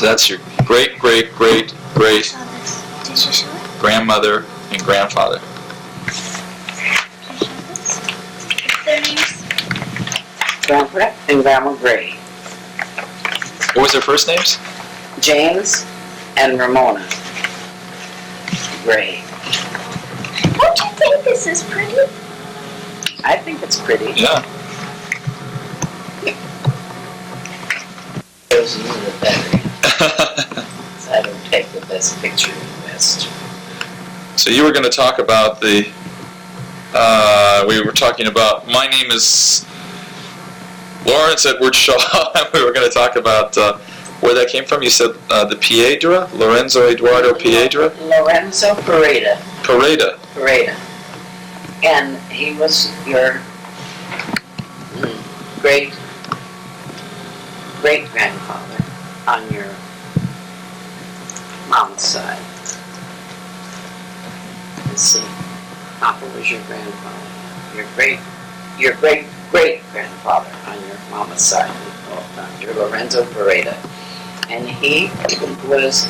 that's your great grandmother and grandfather. Their names? Grandpa and Grandma Grey. What was their first names? James and Ramona Grey. Don't you think this is pretty? I think it's pretty. Yeah. Shows you the better. So I don't take the best picture in the West. So you were going to talk about the. We were talking about. My name is Lawrence Edward Shaw. We were going to talk about where that came from. You said the Piedra, Lorenzo Eduardo Piedra. Lorenzo Pereida. Pereida. And he was your great grandfather on your mom's side. Let's see. Papa was your grandfather. Your great grandfather on your mama's side. Your Lorenzo Pereida. And he was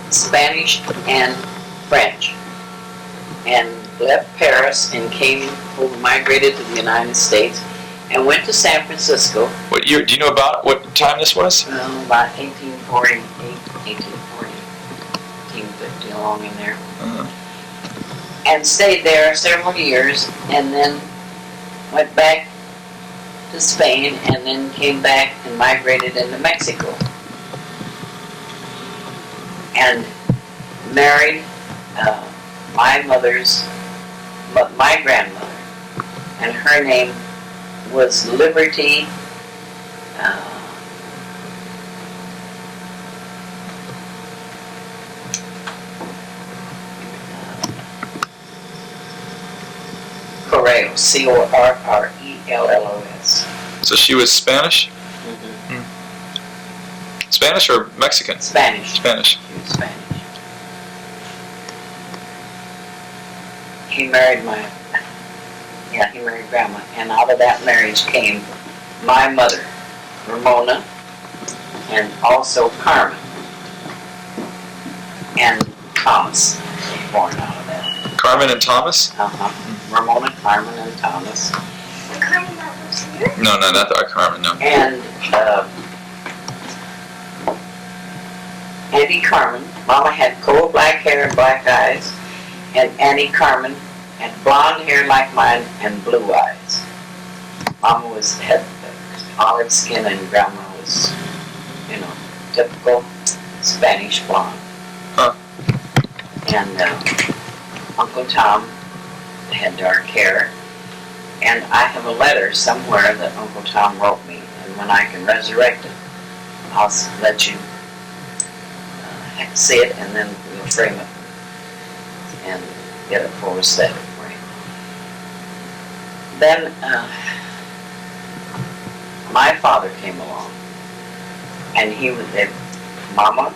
Spanish and French. And left Paris and migrated to the United States and went to San Francisco. What year? Do you know about what time this was? About 1848, 1840, 1850, along in there. And stayed there several years, and then went back to Spain, and then came back and migrated into Mexico. And married my grandmother, and her name was Liberty Correllos, Correllos. So she was Spanish? Spanish or Mexican? Spanish. Spanish. She was Spanish. He married Grandma, and out of that marriage came my mother, Ramona, and also Carmen and Thomas was born out of that. Carmen and Thomas? Ramona, Carmen, and Thomas. The Carmen that lives here? No, not our Carmen, no. And Auntie Carmen, Mama had coal black hair and black eyes, and Auntie Carmen had blonde hair like mine and blue eyes. Mama had olive skin, and Grandma was, typical Spanish blonde. Huh. And Uncle Tom had dark hair. And I have a letter somewhere that Uncle Tom wrote me, and when I can resurrect it, I'll let you see it, and then we'll frame it and get a photo set for you. Then my father came along, and he was there. Mama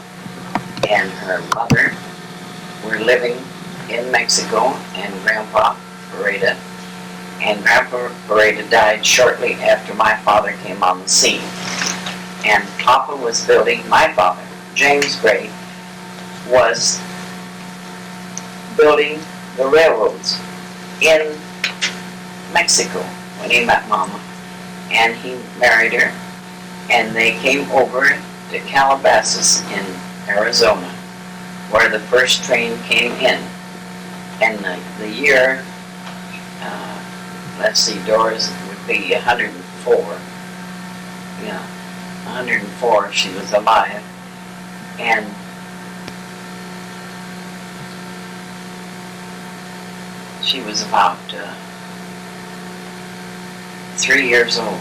and her mother were living in Mexico, and Grandpa Pereida. And Grandpa Pereida died shortly after my father came on the scene. And Papa was building, my father, James Gray, was building the railroads in Mexico when he met Mama. And he married her, and they came over to Calabasas in Arizona, where the first train came in. And the year, let's see, Dora's would be 104. Yeah, 104 if she was alive. And she was about 3 years old.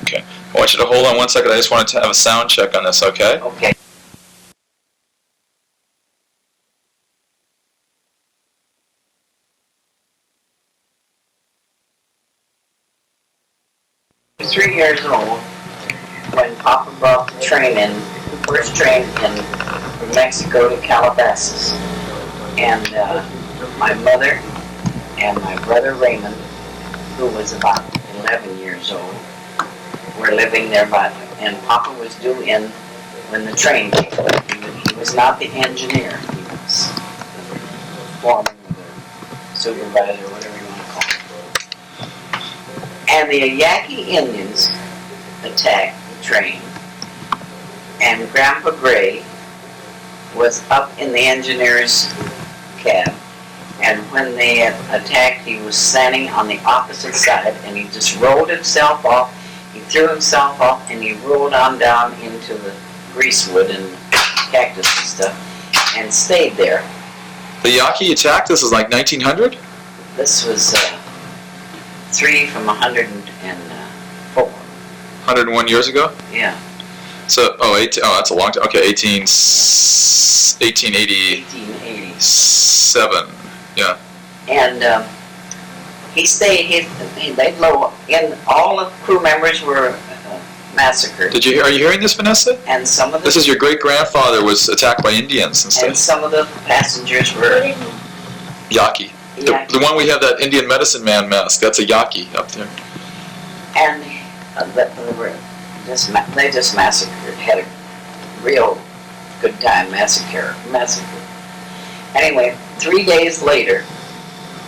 Okay. I want you to hold on one second. I just wanted to have a sound check on this, okay? Okay. She was 3 years old when Papa brought the train in, the first train in from Mexico to Calabasas. And my mother and my brother Raymond, who was about 11 years old, were living there, and Papa was due in when the train came. He was not the engineer. He was the foreman or the supervisor, whatever you want to call it. And the Yaqui Indians attacked the train, and Grandpa Grey was up in the engineer's cab, and when they attacked, he was standing on the opposite side, and he just rolled himself off. He threw himself off, and he rolled on down into the greasewood and cactus and stuff, and stayed there. The Yaqui attack, this is like 1900? This was 3 from 104. 101 years ago? Yeah. So, that's a long time. Okay, 1887. 1880. Yeah. And he stayed. They blow, and all of the crew members were massacred. Are you hearing this, Vinessa? And some of the This is your great-grandfather was attacked by Indians and stuff. and some of the passengers were Yaqui. The one we have that Indian medicine man mask, that's a Yaqui up there. And they just massacred, had a real good time massacre. Anyway, 3 days later,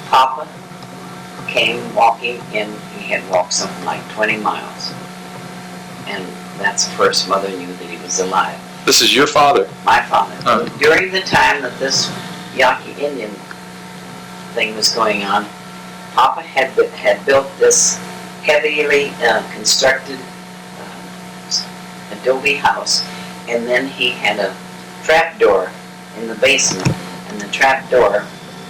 Papa came walking in. He had walked something like 20 miles. And that's the first Mother knew that he was alive. This is your father? My father. Oh. During the time that this Yaqui Indian thing was going on, Papa had built this heavily constructed adobe house, and then he had a trap door in the basement, and the trap door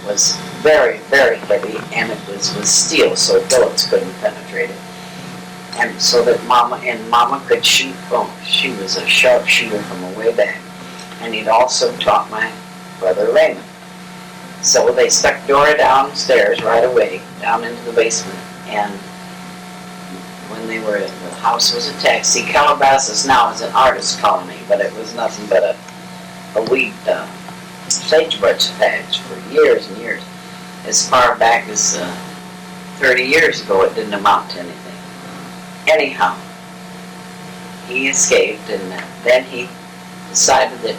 was very, very heavy, and it was steel, so bullets couldn't penetrate it. And so that Mama could shoot. Oh, she was a sharp shooter from way back. And he'd also taught my brother Raymond. So they stuck Dora downstairs right away, down into the basement. And when the house was attacked, see, Calabasas now is an artist colony, but it was nothing but a weed sagebrush patch for years and years. As far back as 30 years ago, it didn't amount to anything. Anyhow, he escaped, and then he decided that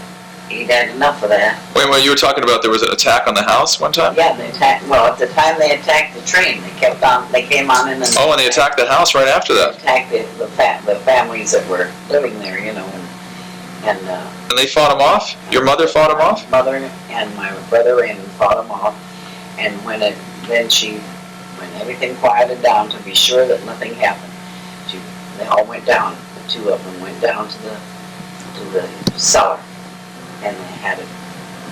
he'd had enough of that. Wait, you were talking about there was an attack on the house one time? Yeah, they attacked. Well, at the time they attacked the train, they came on in. And they attacked the house right after that. Attacked the families that were living there, and they fought him off? Your mother fought him off? Mother and my brother Raymond fought him off, and when everything quieted down to be sure that nothing happened, they all went down. The two of them went down to the cellar, and they had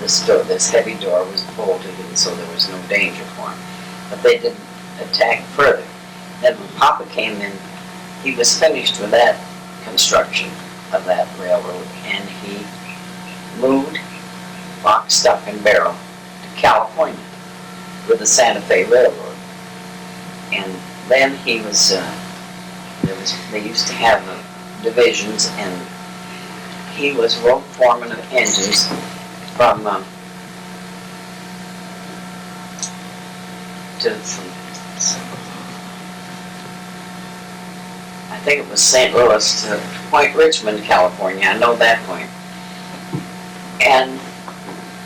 this heavy door was bolted, and so there was no danger for them. But they didn't attack further. Then when Papa came in, he was finished with that construction of that railroad, and he moved, lock, stock, and barrel to California with the Santa Fe Railroad. And then he was, they used to have divisions, and he was road foreman of engines from I think it was St. Louis to Point Richmond, California. I know that point. And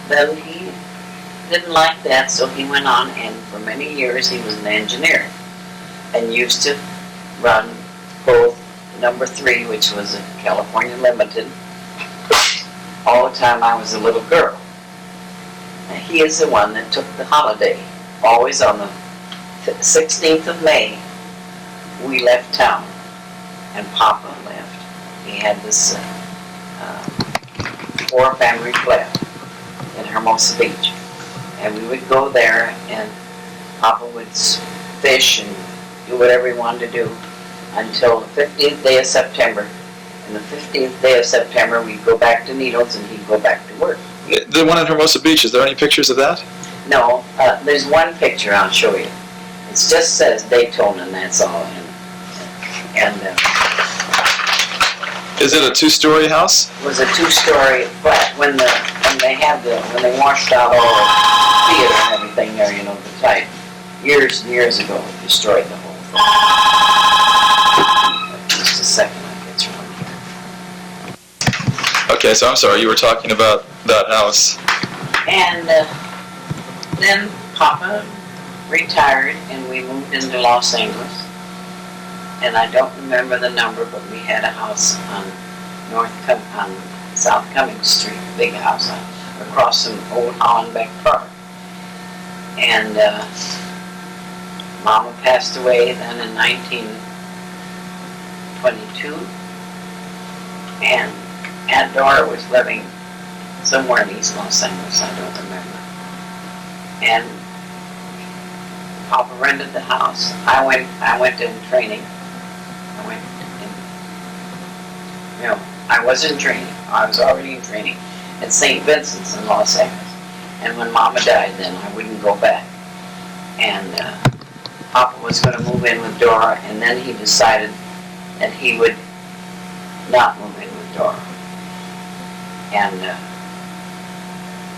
then he didn't like that, so he went on, and for many years he was an engineer and used to run both number 3, which was a California Limited, all the time I was a little girl. And he is the one that took the holiday. Always on the 16th of May, we left town, and Papa left. He had this 4-family flat in Hermosa Beach, and we would go there, and Papa would fish and do whatever he wanted to do until the 15th day of September. And the 15th day of September, we'd go back to Needles, and he'd go back to work. The one in Hermosa Beach, is there any pictures of that? No, there's one picture I'll show you. It just says Daytona, and that's all. Is it a 2-story house? It was a 2-story flat. When they washed out all the theater and everything there, the type, years and years ago, it destroyed the whole thing. Just a second, I'll get you one Okay, so I'm sorry, you were talking about that house. And then Papa retired and we moved into Los Angeles. And I don't remember the number, but we had a house on South Cummings Street, a big house across from old Hollenbeck Park. And Mama passed away then in 1922. And Aunt Dora was living somewhere in East Los Angeles, I don't remember. And Papa rented the house. I went in training. I was in training. I was already in training at St. Vincent's in Los Angeles. And when Mama died then, I wouldn't go back. And Papa was going to move in with Dora, and then he decided that he would not move in with Dora. And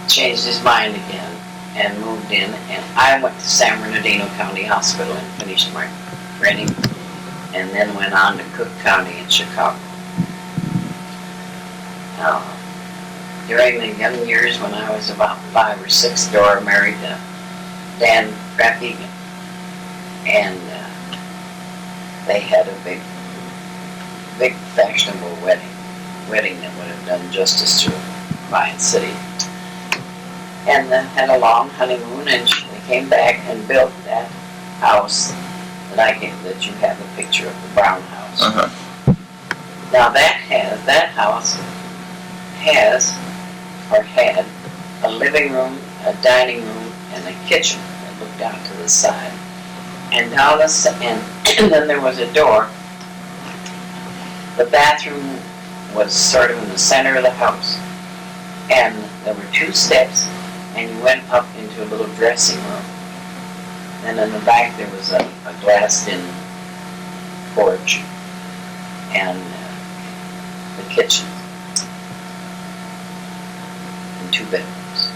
changed his mind again and moved in. And I went to San Bernardino County Hospital and finished my training, and then went on to Cook County in Chicago. During the young years when I was about 5 or 6, Dora married Dan Trapegan, and they had a big fashionable wedding that would have done justice to a fine city. And had a long honeymoon, and they came back and built that house that you have a picture of, the brown house. Uh-huh. Now that house has or had a living room, a dining room, and a kitchen that looked out to the side. And then there was a door. The bathroom was sort of in the center of the house, and there were 2 steps, and you went up into a little dressing room. And in the back there was a glassed-in porch and the kitchen. 2 bedrooms.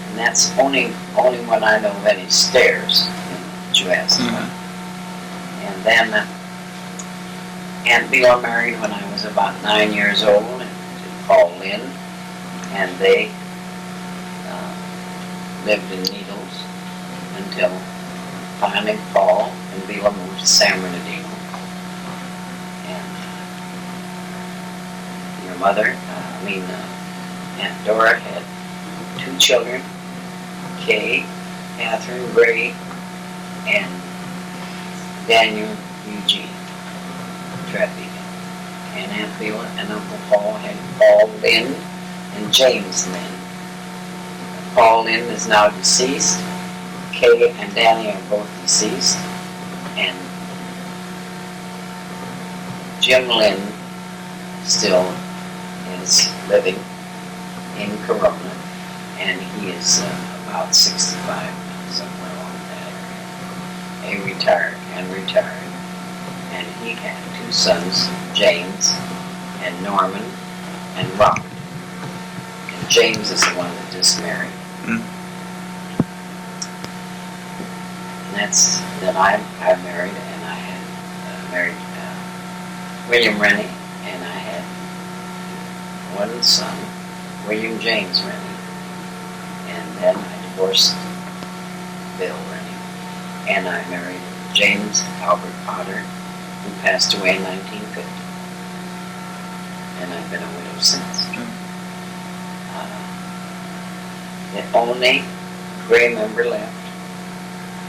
And that's only when I know of any stairs that you asked about. And then Aunt Bela married when I was about 9 years old, and to Paul Lynn, and they lived in Needles until finally Paul and Bela moved to San Bernardino. And your mother, Aunt Dora had 2 children, Kay, Catherine Gray, and Daniel Eugene Trapegan. And Aunt Bela and Uncle Paul had Paul Lynn and James Lynn. Paul Lynn is now deceased. Kay and Danny are both deceased. And Jim Lynn still is living in Corella, and he is about 65 now, somewhere along that area. He retired, and he had 2 sons, James and Norman and Robert. And James is the one that just married. And that I married, and I had married William Rennie, and I had 1 son, William James Rennie, and then I divorced Bill Rennie, and I married James Albert Potter, who passed away in 1950, and I've been a widow since. The only Grey member left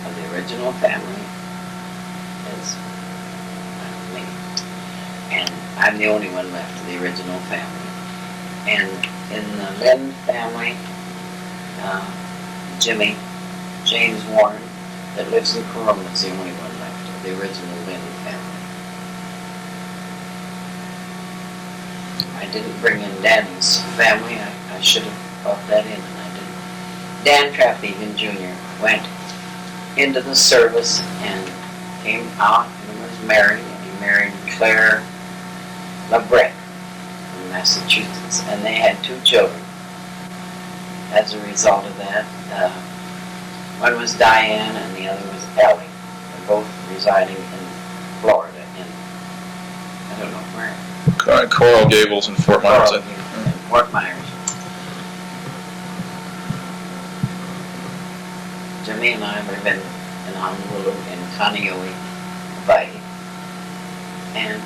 of the original family is me, and I'm the only one left of the original family. And in the Lynn family, James Warren, that lives in Corella, is the only one left of the original Lynn family. I didn't bring in Danny's family. I should have brought that in, and I didn't. Dan Trapegan Jr. went into the service and came out and was married, and he married Claire LaBrette from Massachusetts, and they had 2 children. As a result of that, one was Diane and the other was Ellie. They're both residing in Florida, in, I don't know where. Right, Coral Gables and Fort Myers. Coral Gables and Fort Myers. Jimmy and I live in Honolulu, in Kaneohe, Hawaii, and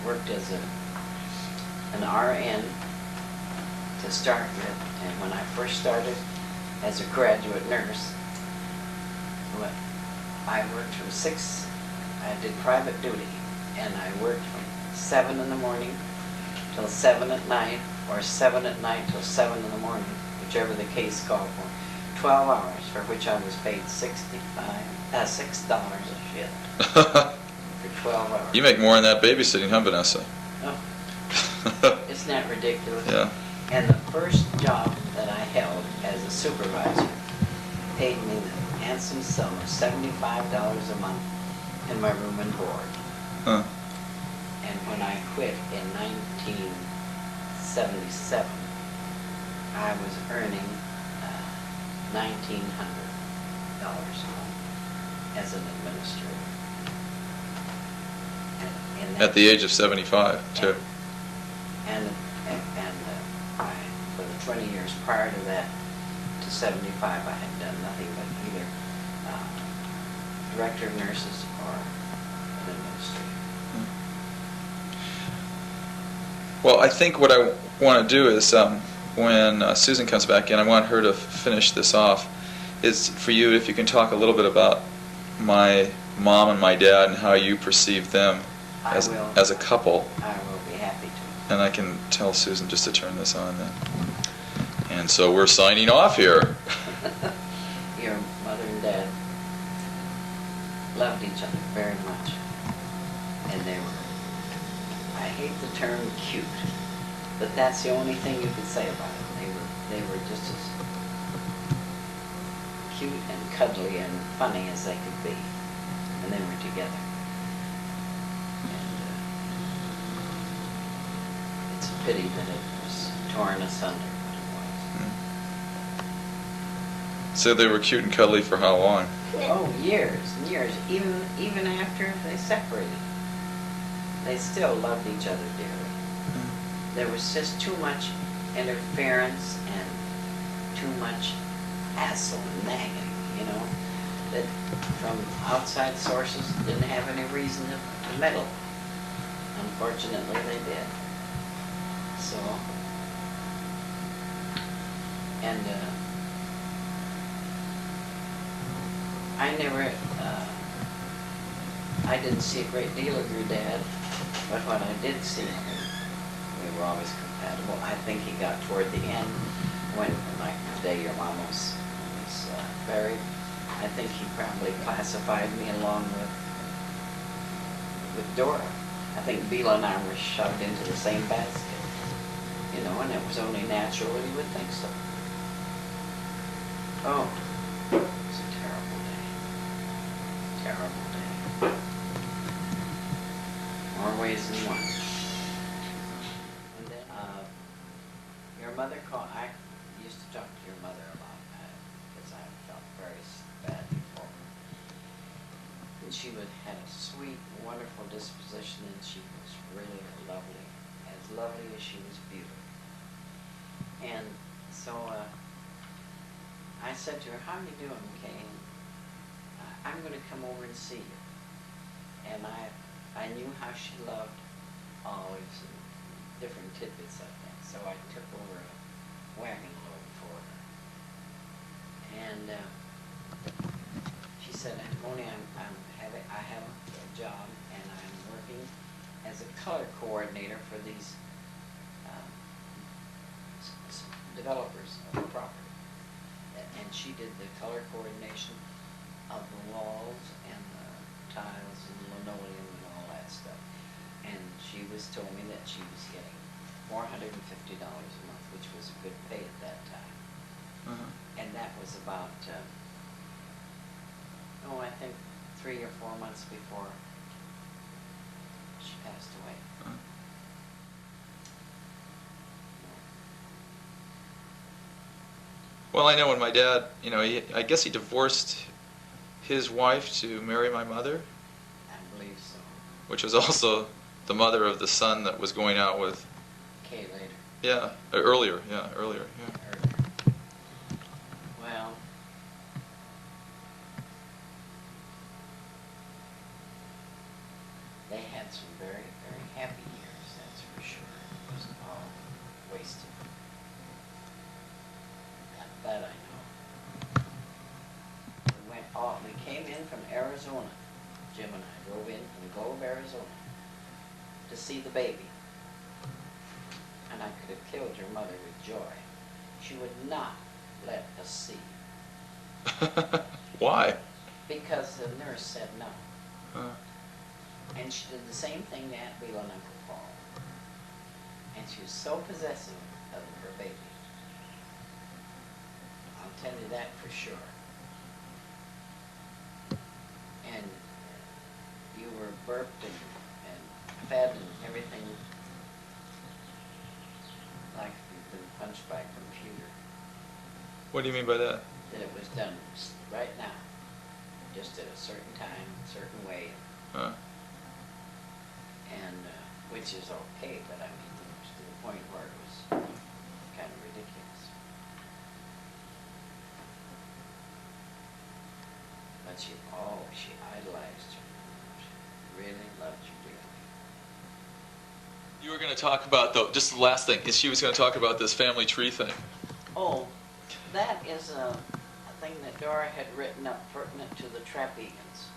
worked as an RN to start with. And when I first started as a graduate nurse, I worked from 6, I did private duty, and I worked from 7 in the morning till 7 at night, or 7 at night till 7 in the morning, whichever the case called for. 12 hours, for which I was paid $6 a shift for 12 hours. You make more than that babysitting, huh, Vinessa? Oh. Isn't that ridiculous? Yeah. And the first job that I held as a supervisor paid me the handsome sum of $75 a month in my room and board. Huh. And when I quit in 1977, I was earning $1,900 a month as an administrator. And At the age of 75, too. And for the 20 years prior to that, to 75, I had done nothing but either director of nurses or an administrator. Well, I think what I want to do is, when Susan comes back in, I want her to finish this off, is for you, if you can talk a little bit about my mom and my dad and how you perceive them as a couple. I will be happy to. And I can tell Susan just to turn this on then. And so we're signing off here. Your mother and dad loved each other very much. And they were, I hate the term cute, but that's the only thing you could say about it. They were just as cute and cuddly and funny as they could be. And they were together. And it's a pity that it was torn asunder. So they were cute and cuddly for how long? Oh, years and years. Even after they separated, they still loved each other dearly. There was just too much interference and too much hassle and nagging, you know, that from outside sources didn't have any reason to meddle. Unfortunately, they did. So, and I didn't see a great deal of your dad, but what I did see, we were always compatible. I think he got toward the end when, like the day your mom was buried, I think he probably classified me along with Dora. I think Bela and I were shoved into the same basket, you know, and it was only natural that he would think so. Oh, it was a terrible day. Terrible day. More ways than one. And then, your mother called, I used to talk to your mother a lot, because I felt very badly for her. And she had a sweet, wonderful disposition, and she was really as lovely as she was beautiful. And so, I said to her, "How are you doing, Kay? I'm going to come over and see you." And I knew how she loved olives and different tidbits like that. So I took over a wagon load for her. And she said, "Monie, I have a job, and I'm working as a color coordinator for these developers of the property." And she did the color coordination of the walls and the tiles and the linoleum and all that stuff. And she told me that she was getting $450 a month, which was a good pay at that time. And that was about, I think 3 or 4 months before she passed away. Well, I know when my dad, I guess he divorced his wife to marry my mother, I believe so. which was also the mother of the son that was going out with. Okay, later. Yeah, earlier. Yeah. Well, they had some very, very happy years, that's for sure. It wasn't all wasted. That I know. We came in from Arizona. Jim and I drove in from Gove, Arizona, to see the baby. And I could have killed your mother with joy. She would not let us see. Why? Because the nurse said no. And she did the same thing to Aunt Bela and Uncle Paul. And she was so possessive of her baby. I'll tell you that for sure. And you were burped and fed and everything like you've been punched by a computer. What do you mean by that? That it was done right now, just at a certain time, a certain way, and which is okay, but I mean, it was to the point where it was kind of ridiculous. But she idolized you. She really loved you dearly. You were going to talk about, though, just the last thing, is she was going to talk about this family tree thing. Oh, that is a thing that Dora had written up pertinent to the Trapegans.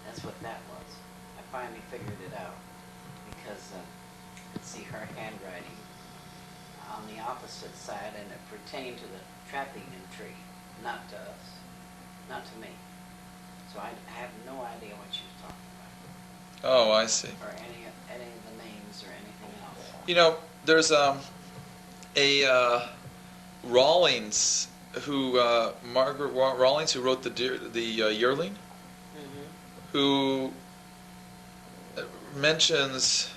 That's what that was. I finally figured it out because you could see her handwriting on the opposite side, and it pertained to the Trapegan tree, not to us, not to me. So I have no idea what she was talking about. Oh, I see. Or any of the names or anything else. You know, there's a Rawlings who Margaret Rawlings, who wrote the Yearling, who mentions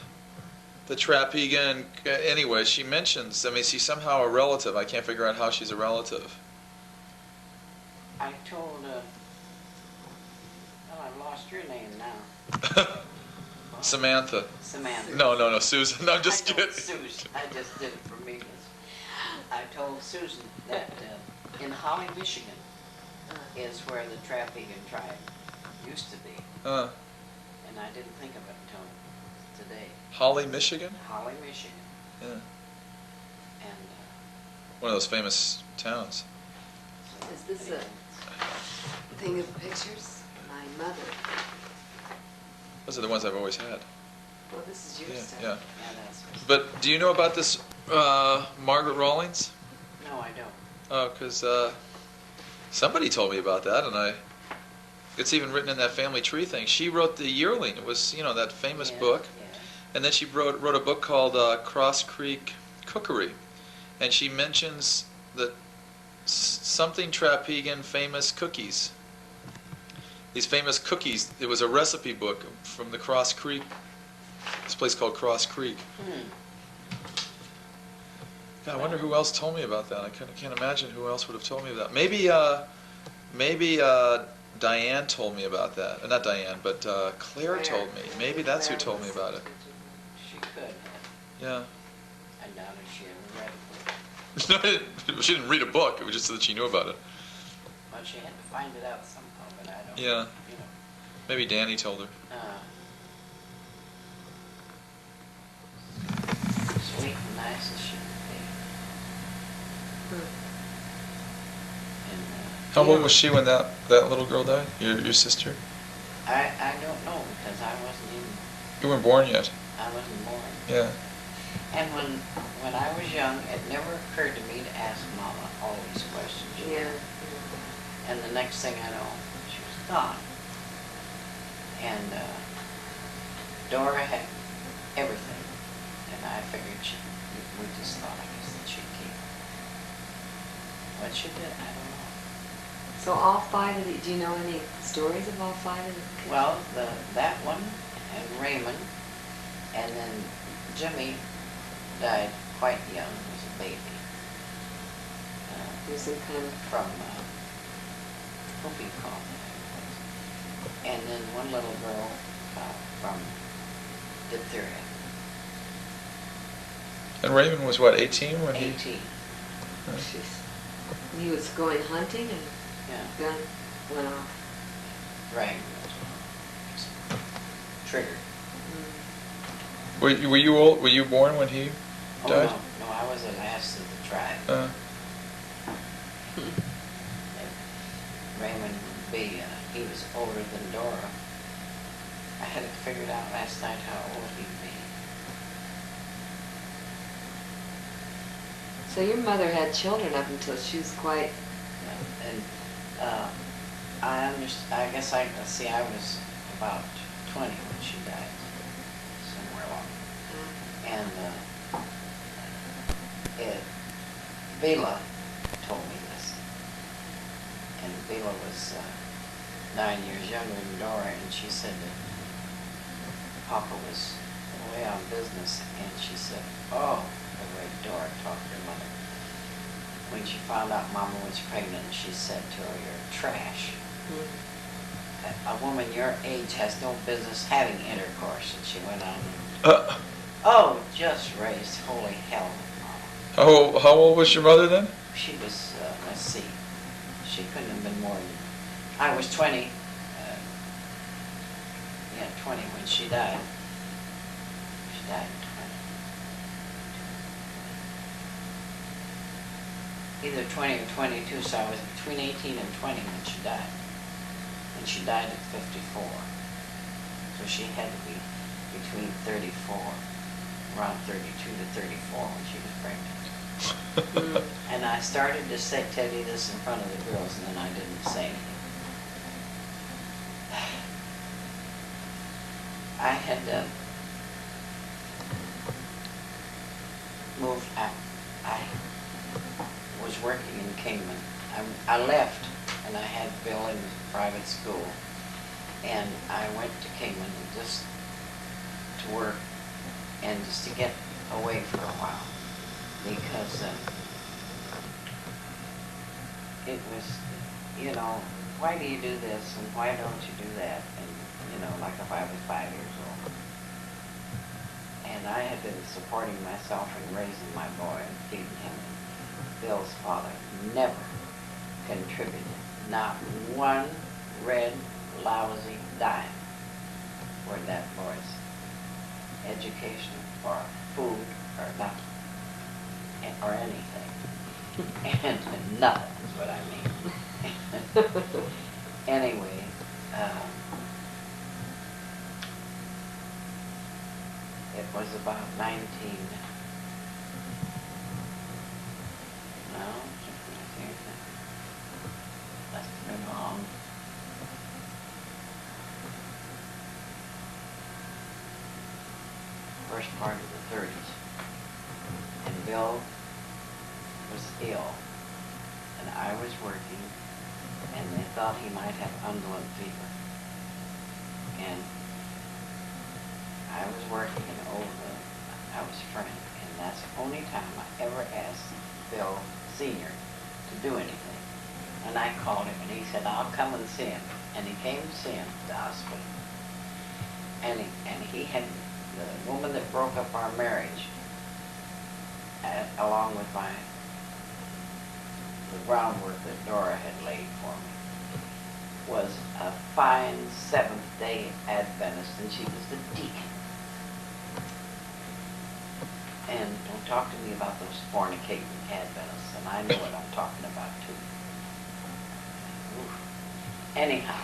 the Trapegan. Anyway, she mentions. I mean, she's somehow a relative. I can't figure out how she's a relative. I told. Well, I've lost your name now. Samantha. Samantha. No, Susan. No, I'm just kidding. Susan. I just did it for meekness. I told Susan that in Holly, Michigan, is where the Trapegan tribe used to be. And I didn't think of it until today. Holly, Michigan? Holly, Michigan. Yeah. And one of those famous towns. Is this a thing of pictures? My mother. Those are the ones I've always had. Well, this is your stuff. Yeah. that's But do you know about this Margaret Rawlings? No, I don't. Oh, because somebody told me about that, and it's even written in that family tree thing. She wrote the Yearling. It was, that famous book. Yeah. And then she wrote a book called Cross Creek Cookery. And she mentions that something Trapegan famous cookies. These famous cookies. It was a recipe book from the Cross Creek. This place called Cross Creek. God, I wonder who else told me about that. I can't imagine who else would have told me that. Maybe Diane told me about that. Not Diane, but Claire told me. Maybe that's who told me about it. She could have. Yeah. I doubt if she ever read a book. No, she didn't read a book. It was just that she knew about it. Well, she had to find it out somehow, but I don't. Yeah. Maybe Danny told her. Sweet and nice as she could be. And, How old was she when that little girl died? Your sister? I don't know because I wasn't even. You weren't born yet. I wasn't born. Yeah. And when I was young, it never occurred to me to ask Mama all these questions. Yeah. And the next thing I know, she was gone. And Dora had everything, and I figured we just thought, I guess, that she'd keep it. What she did, I don't know. So all five of do you know any stories of all five of them? Well, that one, and Raymond, and then Jimmy died quite young, was a baby. There's some kind of From, what do you call that? And then one little girl from diphtheria. And Raymond was what, 18 when he? 18. He was going hunting and Yeah. gun went off. Right. Triggered. Were you old? Were you born when he Oh, died? no, I was the last of the tribe. Raymond would be, he was older than Dora. I had it figured out last night how old he'd be. So your mother had children up until she was quite... Yeah. And I guess I was about 20 when she died, somewhere along. And Bela told me this. And Bela was 9 years younger than Dora, and she said that Papa was away on business, and she said, oh, the way Dora talked to her mother. When she found out Mama was pregnant, she said to her, you're trash. A woman your age has no business having intercourse. And she went on. Oh, just raised holy hell. How old was your mother then? She was, let's see, she couldn't have been more than, I was 20, 20 when she died. She died at 20. Either 20 or 22, so I was between 18 and 20 when she died. And she died at 54. So she had to be between 34, around 32 to 34 when she was pregnant. And I started to tell you this in front of the girls, and then I didn't say anything. I had moved out. I was working in Kingman. I left, and I had Bill in private school, and I went to Kingman just to work and just to get away for a while, because it was, why do you do this and why don't you do that? And, like if I was 5 years old. And I had been supporting myself and raising my boy and feeding him. Bill's father never contributed not one red, lousy dime toward that boy's education or food or nothing, or anything. And nothing is what I mean. Anyway, it was about 19, no, must have been long. First part of the 30s. And Bill was ill, and I was working, and they thought he might have undulant fever. And I was working in I was a friend, and that's the only time I ever asked Bill Sr. to do anything. And I called him, and he said, I'll come and see him. And he came to see him at the hospital. And he had the woman that broke up our marriage, along with the groundwork that Dora had laid for me, was a fine Seventh-day Adventist, and she was the deacon. And don't talk to me about those fornicating Adventists, and I know what I'm talking about too. Oof. Anyhow,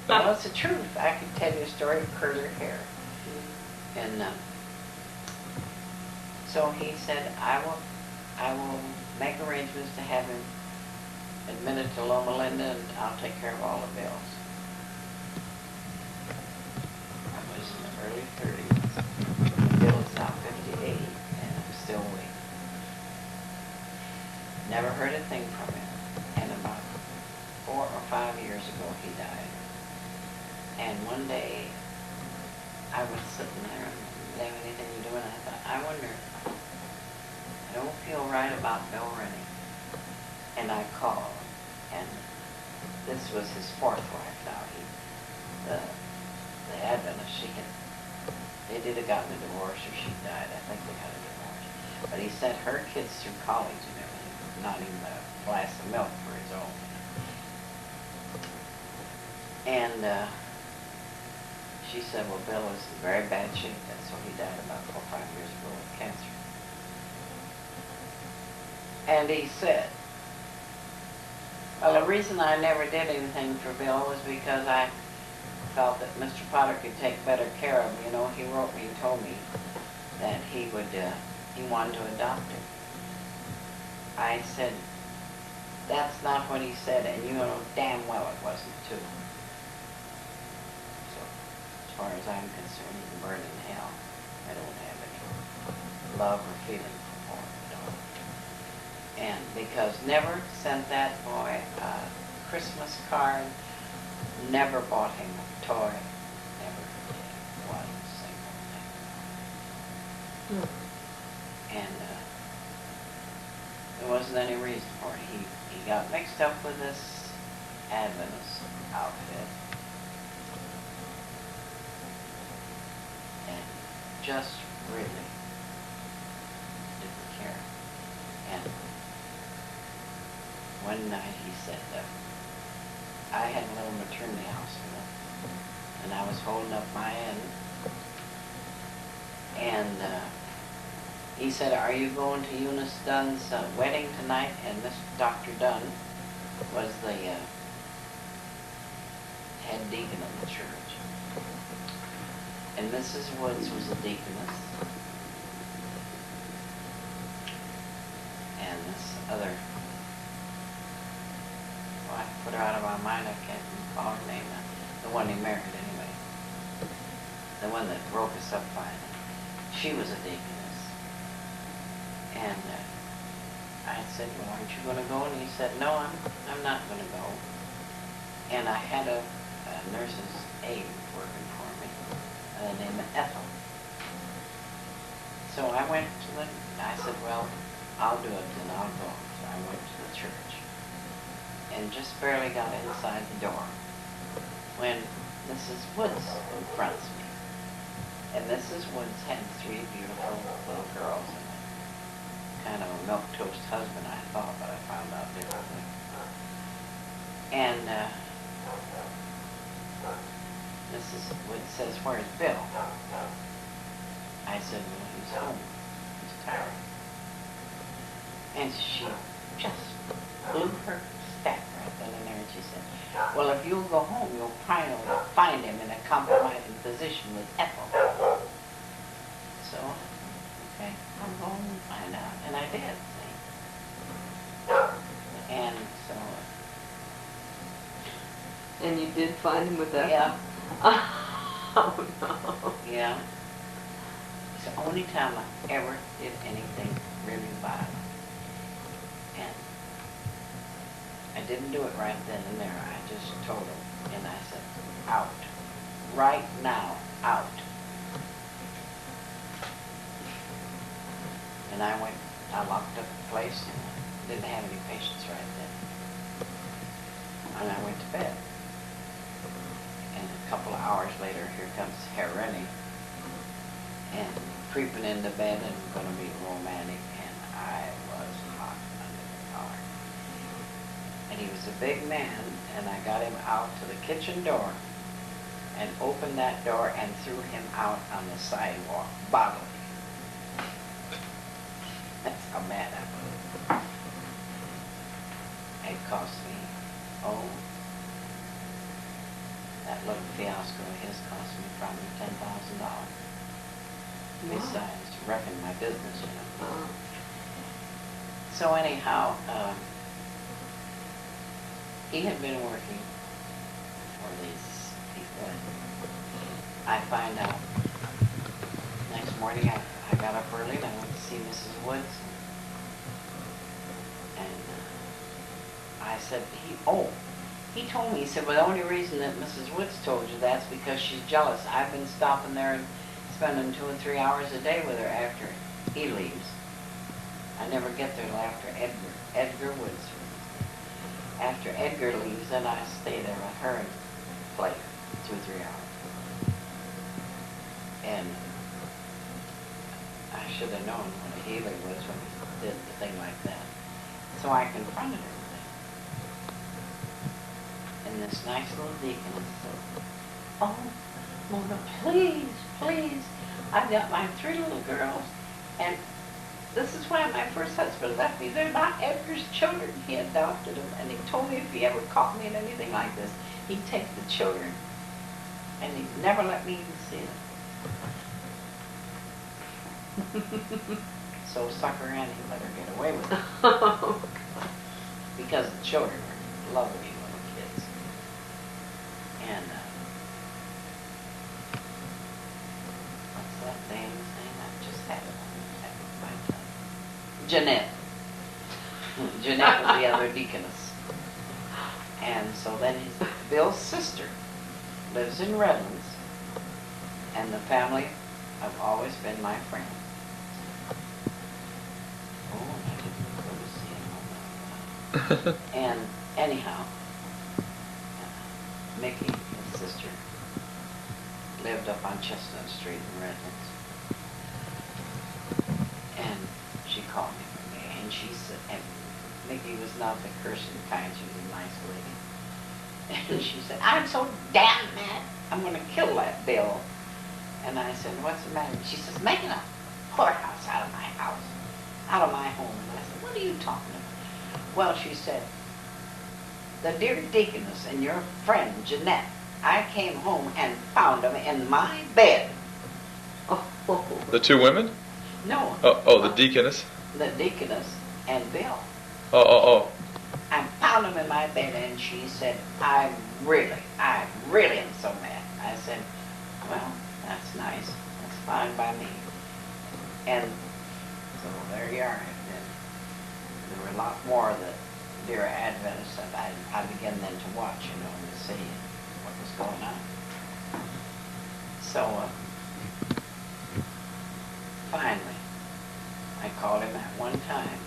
well, it's the truth. I could tell you a story of curly hair. And so he said, I will make arrangements to have him admitted to Loma Linda, and I'll take care of all the bills. I was in the early 30s. Bill is now 58, and I'm still waiting. Never heard a thing from him. And about 4 or 5 years ago, he died. And one day, I was sitting there and didn't have anything to do, and I thought, I wonder, I don't feel right about Bill Rennie. And I called, and this was his fourth wife now. The Adventist, they either gotten a divorce or she died. I think they got a divorce. But he sent her kids through college and everything, not even a glass of milk for his own. And she said, well, Bill was in very bad shape. That's why he died about 4 or 5 years ago with cancer. And he said, well, the reason I never did anything for Bill was because I felt that Mr. Potter could take better care of him. You know, he wrote me and told me that he wanted to adopt him. I said, that's not what he said, and you know damn well it wasn't too. So, as far as I'm concerned, he can burn in hell. I don't have any love or feeling for him at all. And because never sent that boy a Christmas card, never bought him a toy, never did one single thing. And there wasn't any reason for it. He got mixed up with this Adventist outfit and just really didn't care. And one night he said that I had a little maternity hospital and I was holding up my end, and he said, are you going to Eunice Dunn's wedding tonight? And Dr. Dunn was the head deacon of the church. And Mrs. Woods was a deaconess. And this other, well, I put her out of my mind, I can't recall her name now. The one he married anyway. The one that broke us up finally. She was a deaconess. And I said, well, aren't you going to go? And he said, no, I'm not going to go. And I had a nurse's aide working for me named Ethel. So I went to I said, well, I'll do it and I'll go. So I went to the church and just barely got inside the door when Mrs. Woods confronts me. And Mrs. Woods had 3 beautiful little girls and kind of a milquetoast husband, I thought, but I found out differently. And Mrs. Woods says, where's Bill? I said, well, he's home. He's tired. And she just blew her stack right then and there, and she said, well, if you'll go home, you'll finally find him in a compromising position with Ethel. So, okay, I'll go home and find out. And I did, see. And so... And you did find him with that? Yeah. Oh, no. Yeah. It's the only time I ever did anything really violent. And I didn't do it right then and there. I just told him, and I said, out. Right now, out. And I locked up the place and didn't have any patients right then. And I went to bed. And a couple of hours later, here comes Herr Rennie, and creeping into bed and going to be romantic, and I was hot under the collar. And he was a big man, and I got him out to the kitchen door and opened that door and threw him out on the sidewalk bodily. That's how mad I was. It cost me, that little fiasco of his cost me probably $10,000. Wow. Besides wrecking my business, you know. So anyhow, he had been working for these people, and I find out next morning I got up early and I went to see Mrs. Woods, and I said, he told me, he said, well, the only reason that Mrs. Woods told you that's because she's jealous. I've been stopping there and spending 2 or 3 hours a day with her after he leaves. I never get there till after Edgar Woods. After Edgar leaves, then I stay there with her and play 2 or 3 hours. And should have known what a healer was when he did the thing like that. So I confronted her with it. And this nice little deaconess said, "Oh, Mona, please, please. I've got my 3 little girls, and this is why my first husband left me. They're not Edgar's children. He adopted them, and he told me if he ever caught me in anything like this, he'd take the children, and he'd never let me even see them." So sucker Annie let her get away with it. Because the children were lovely little kids. And what's that name's name? I just had it on the tip of my tongue. Jeanette. Jeanette was the other deaconess. And so then Bill's sister lives in Redlands, and the family have always been my friends. Oh, I didn't go to see him. And anyhow, Mickey, his sister, lived up on Chestnut Street in Redlands. And she called me one day, and she said, and Mickey was not the cursing kind, she was a nice lady. And she said, "I'm so damn mad, I'm going to kill that Bill." And I said, "What's the matter?" She says, "Making a whorehouse out of my house, out of my home." And I said, "What are you talking about?" Well, she said, "The dear deaconess and your friend, Jeanette, I came home and found them in my bed." The 2 women? No. Oh, the deaconess? The deaconess and Bill. Oh. I found them in my bed, and she said, I really am so mad." I said, "Well, that's nice. That's fine by me." And so there you are. And there were a lot more that dear Adventists that I began then to watch, and to see what was going on. So finally, I called him at one time,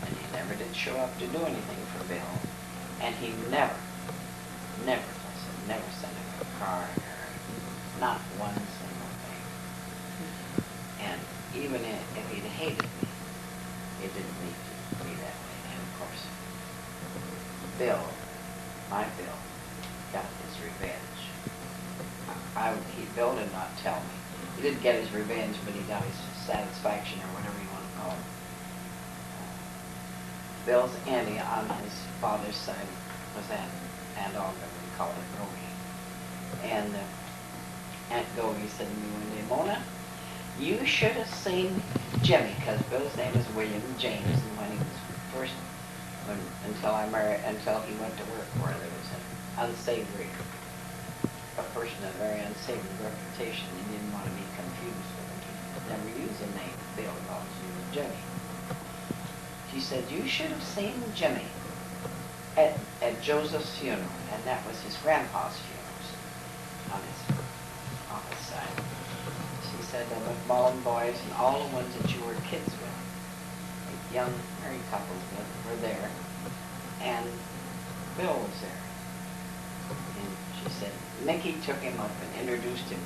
and he never did show up to do anything for Bill. And he never sent him a card or not one single thing. And even if he'd hated me, it didn't need to be that way. And of course, my Bill, got his revenge. Bill did not tell me. He didn't get his revenge, but he got his satisfaction, or whatever you want to call it. Bill's auntie on his father's side was Aunt Olga, we called her Gogi. And Aunt Gogi said to me one day, "Mona, you should have seen Jimmy," because Bill's name is William James, and when he was until he went to work where there was an unsavory, a person with a very unsavory reputation. He didn't want to be confused with him. He never used the name Bill, he always used Jimmy. She said, "You should have seen Jimmy at Joseph's funeral," and that was his grandpa's funeral on his side. She said the McMullen boys and all the ones that you were kids with, the young married couples with, were there, and Bill was there. And she said Mickey took him up and introduced him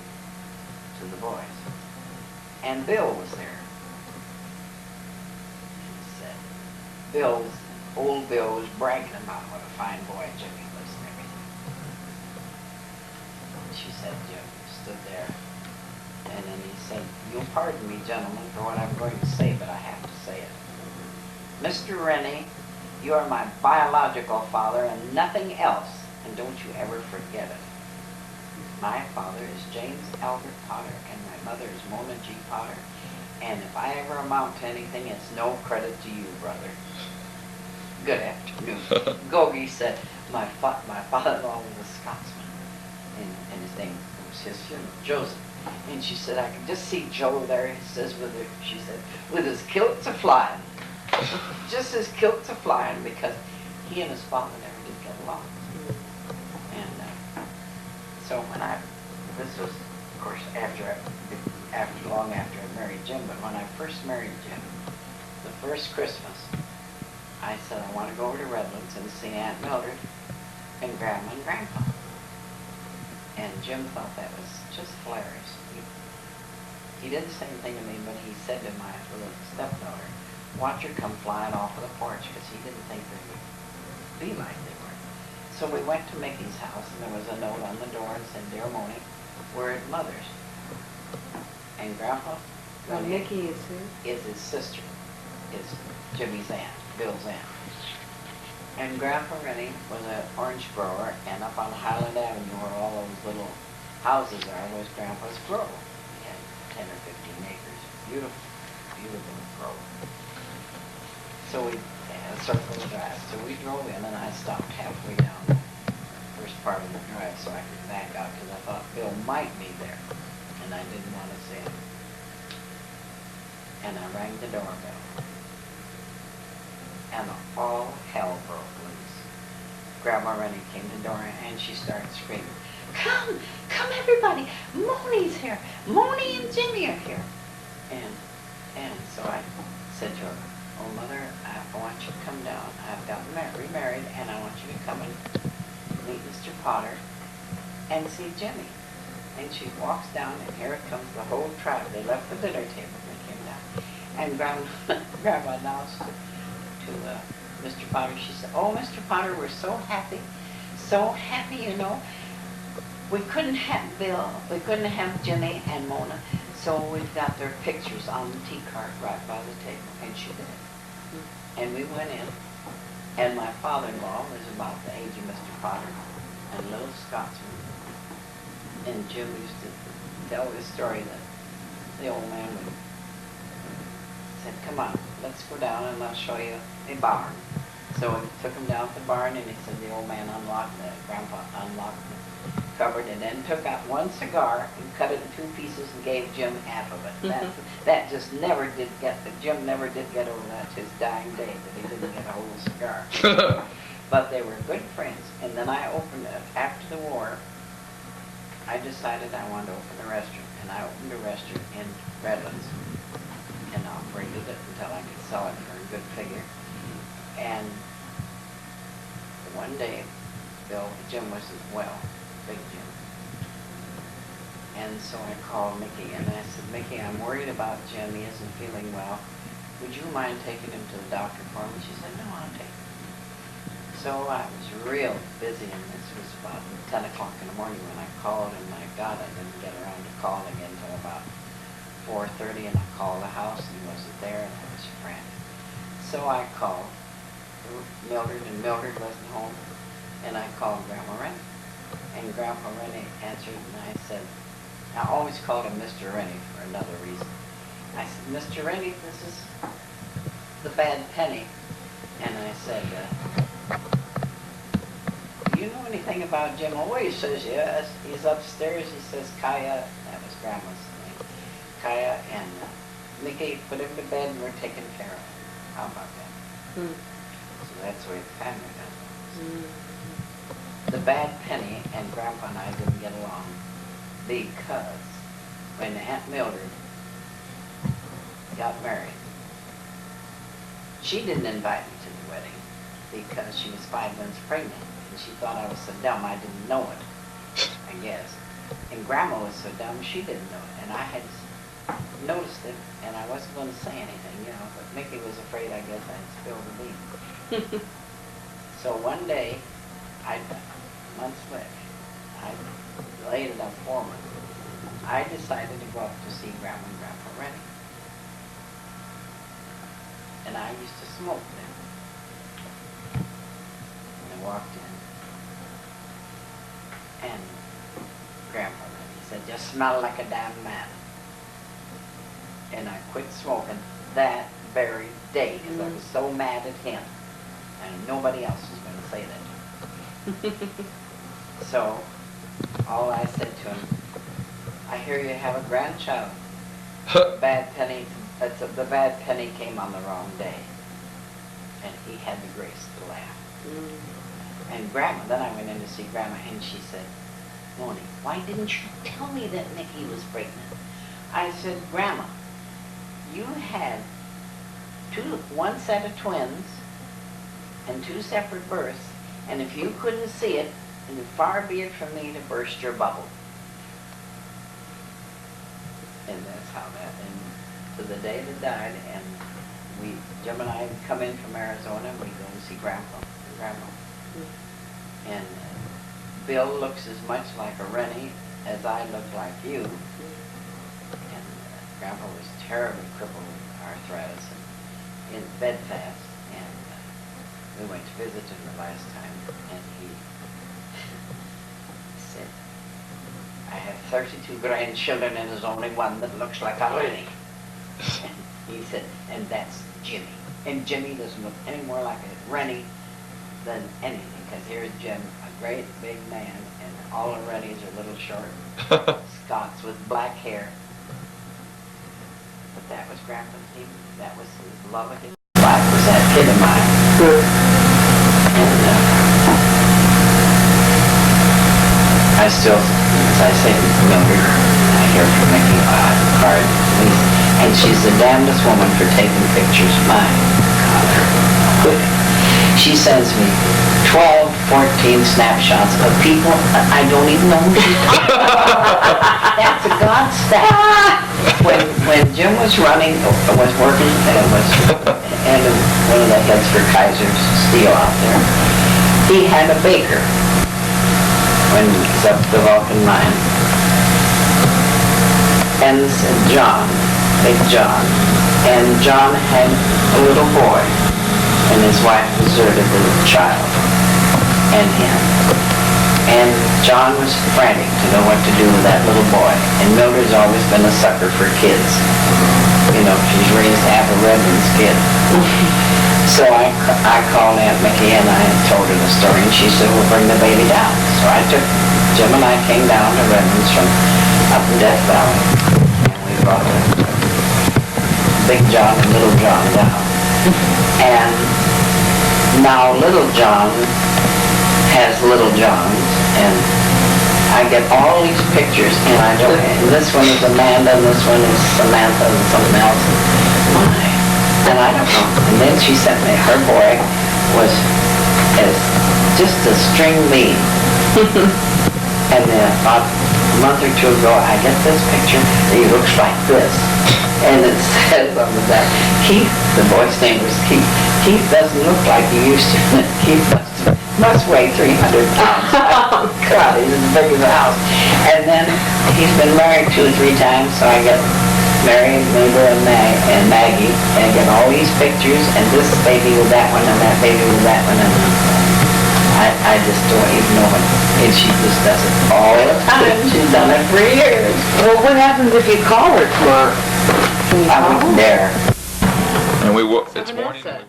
to the boys, and Bill was there. She said old Bill was bragging about what a fine boy Jimmy was and everything. And she said Jim stood there, and then he said, "You'll pardon me, gentlemen, for what I'm going to say, but I have to say it. Mr. Rennie, you are my biological father and nothing else, and don't you ever forget it. My father is James Albert Potter, and my mother is Mona G. Potter, and if I ever amount to anything, it's no credit to you, brother. Good afternoon." Gogi said, my father-in-law was a Scotsman, and his name was his funeral, Joseph. And she said, "I can just see Joe there," she said, "with his kilts a-flying." Just his kilts a-flying, because he and his father never did get along. And so this was, of course, long after I married Jim, but when I first married Jim, the first Christmas, I said, "I want to go over to Redlands and see Aunt Mildred and Grandma and Grandpa." And Jim thought that was just hilarious. He didn't say anything to me, but he said to my little stepdaughter, watch her come flying off of the porch, because he didn't think they would be like they were. So we went to Mickey's house, and there was a note on the door that said, Dear Monie, we're at Mother's. And Grandpa Well, Rennie Mickey is who? is his sister, is Jimmy's aunt, Bill's aunt. And Grandpa Rennie was an orange grower, and up on Highland Avenue where all those little houses are was Grandpa's grove. He had 10 or 15 acres, beautiful, beautiful grove. So we had a circle of drive. So we drove in, and I stopped halfway down the first part of the drive so I could back out, because I thought Bill might be there, and I didn't want to see him. And I rang the doorbell. And all hell broke loose. Grandma Rennie came to Dora, and she started screaming, Come everybody, Monie's here. Monie and Jimmy are here. And so I said to her, oh, Mother, I want you to come down. I've gotten remarried, and I want you to come and meet Mr. Potter and see Jimmy. And she walks down, and here comes the whole tribe. They left the dinner table and they came down. And Grandma announced to Mr. Potter, she said, oh, Mr. Potter, we're so happy, you know. We couldn't have Bill, we couldn't have Jimmy and Mona, so we've got their pictures on the tea cart right by the table. And she did. And we went in, and my father-in-law was about the age of Mr. Potter, and a little Scotsman. And Jim used to tell this story that the old man would said, come on, let's go down and I'll show you a barn. So we took him down to the barn, and he said the old man Grandpa unlocked the cupboard, and then took out one cigar and cut it in 2 pieces and gave Jim half of it. That just never did Jim never did get over that to his dying day, that he didn't get a whole cigar. But they were good friends. And then I opened it. After the war, I decided I wanted to open a restaurant, and I opened a restaurant in Redlands and operated it until I could sell it for a good figure. And one day, Jim wasn't well, Big Jim. And so I called Mickey, and I said, Mickey, I'm worried about Jim. He isn't feeling well. Would you mind taking him to the doctor for me? She said, no, I'll take him. So I was real busy, and this was about 10 o'clock in the morning when I called, and my God, I didn't get around to calling again until about 4:30, and I called the house, and he wasn't there, and I was frantic. So I called Mildred, and Mildred wasn't home, and I called Grandma Rennie. And Grandpa Rennie answered, and I said, I always called him Mr. Rennie for another reason. I said, Mr. Rennie, this is the bad penny. And I said, do you know anything about Jim? Oh, he says, yes. He's upstairs. He says, Kaya, that was Grandma's name, Kaya and Mickey put him to bed, and we're taking care of him. How about that? So that's the way the family does it. The bad penny and Grandpa and I didn't get along because when Aunt Mildred got married, she didn't invite me to the wedding because she was 5 months pregnant, and she thought I was so dumb I didn't know it, I guess. And Grandma was so dumb she didn't know it, and I had noticed it, and I wasn't going to say anything, you know, but Mickey was afraid, I guess, I'd spill the beans. So one day, months later, I laid it up for me. I decided to go up to see Grandma and Grandpa Rennie. And I used to smoke then. And I walked in, and Grandpa Rennie said, you smell like a damn man. And I quit smoking that very day because I was so mad at him. And nobody else was going to say that to him. So, all I said to him, I hear you have a grandchild. The bad penny came on the wrong day. And he had the grace to laugh. And Grandma, then I went in to see Grandma, and she said, Monie, why didn't you tell me that Mickey was pregnant? I said, Grandma, you had one set of twins and 2 separate births, and if you couldn't see it, then far be it from me to burst your bubble. And that's how that, and to the day that died, and Jim and I would come in from Arizona, and we'd go and see Grandpa and Grandma. And Bill looks as much like a Rennie as I look like you. And Grandpa was terribly crippled with arthritis and in bedfast. And we went to visit him the last time, and he said, I have 32 grandchildren and there's only one that looks like a Rennie. And he said, and that's Jimmy. And Jimmy doesn't look any more like a Rennie than anything, because here's Jim, a great big man, and all the Rennies are little short Scots with black hair. But that was Grandpa's team. That was his love of his life, was that kid of mine. And I still, as I say, remember, I hear from Mickey card, and she's the damnedest woman for taking pictures. My God. She sends me 12, 14 snapshots of people I don't even know who she is. That's a godsend. When Jim was running, was working, was and one of the heads for Kaiser's Steel out there, he had a baker when he was up the Vulcan mine. And John, Big John, and John had a little boy, and his wife deserted the little child, and him. And John was frantic to know what to do with that little boy, and Mildred's always been a sucker for kids. You know, she's raised half a Redlands kid. So I called Aunt Mickey and I told her the story, and she said, we'll bring the baby down. So Jim and I came down to Redlands from up in Death Valley, and we brought Big John and Little John down. And now Little John has Little Johns, and I get all these pictures, and I don't, and this one is Amanda, and this one is Samantha, and something else. Why? And I don't know. And then she sent me, her boy was just a string bean. And then about a month or two ago, I get this picture, he looks like this. And it says on the back, Keith, the boy's name was Keith. Keith doesn't look like he used to. Keith must weigh 300 pounds. Oh, God, he's as big as a house. And then he's been married 2 or 3 times, so I get married, neighbor, and Maggie, and get all these pictures, and this baby with that one, and that baby with that one, and I just don't even know what, and she just does it all the time. She's done it for years. Well, what happens if you call her for? I wasn't there. And So it's morning. Vanessa,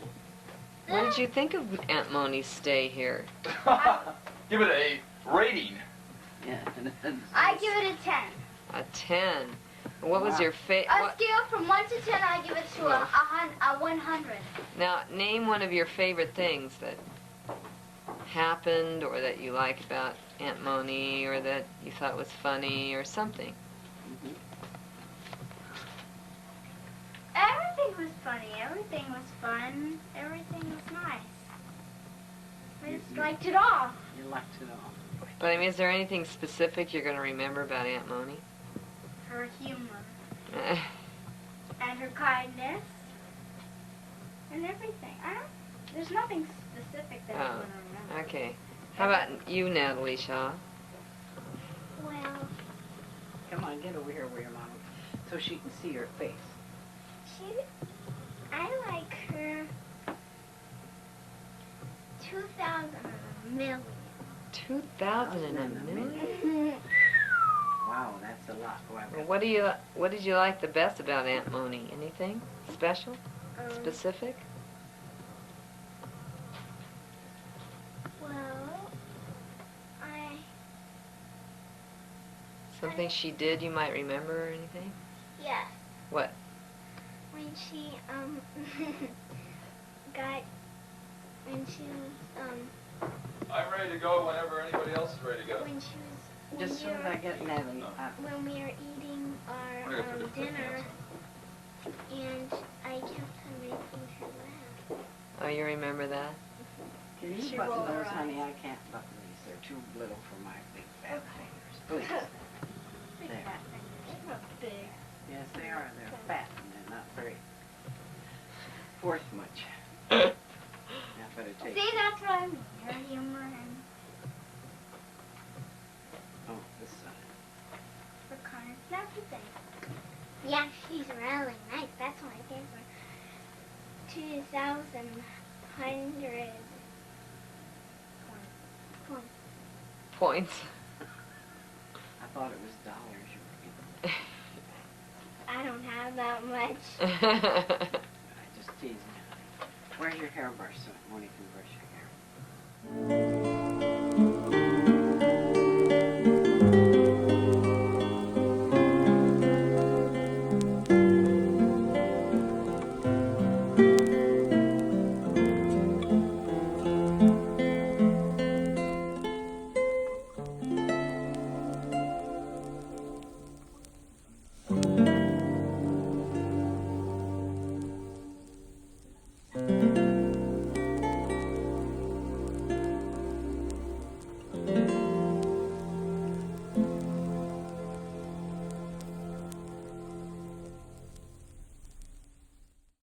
what did you think of Aunt Monie's stay here? Give it a rating. Yeah. I give it a 10. A 10. What was your A favorite? scale from 1 to 10, I give it to a 100. Now, name one of your favorite things that happened or that you like about Aunt Monie or that you thought was funny or something. Everything was funny. Everything was fun. Everything was nice. I just liked it all. You liked it all. But I mean, is there anything specific you're going to remember about Aunt Monie? Her humor. And her kindness. And everything. There's nothing specific that I'm going to remember. Okay. How about you, Natalie Shaw? Well, Come on, get over here where your mama, so she can see your face. I like her 2,000 and a million. 2,000 and a million? Wow, that's a lot. Well, what did you like the best about Aunt Monie? Anything special? Specific? Well, Something she did you might remember or anything? yes. What? When she I'm ready to go whenever anybody else is ready to go. when she was Just as soon as I get Natalie. when we were eating our dinner, and I kept on making her laugh. Oh, you remember that? Can you She button rolled her those, honey? eyes. I can't button these. They're too little for my big fat fingers. Please. Big There. fat fingers. They look big. Yeah, are. They're fat and they're not very worth much. Yeah, better take. See, that's what I mean. Your humor and Oh, this side. for Connor. That's the thing. Yeah, she's really nice. That's what I paid for. 2,100 points. Points. I thought it was dollars you were getting. I don't have that much. I just teasing you. Where's your hairbrush so Monie can brush your hair?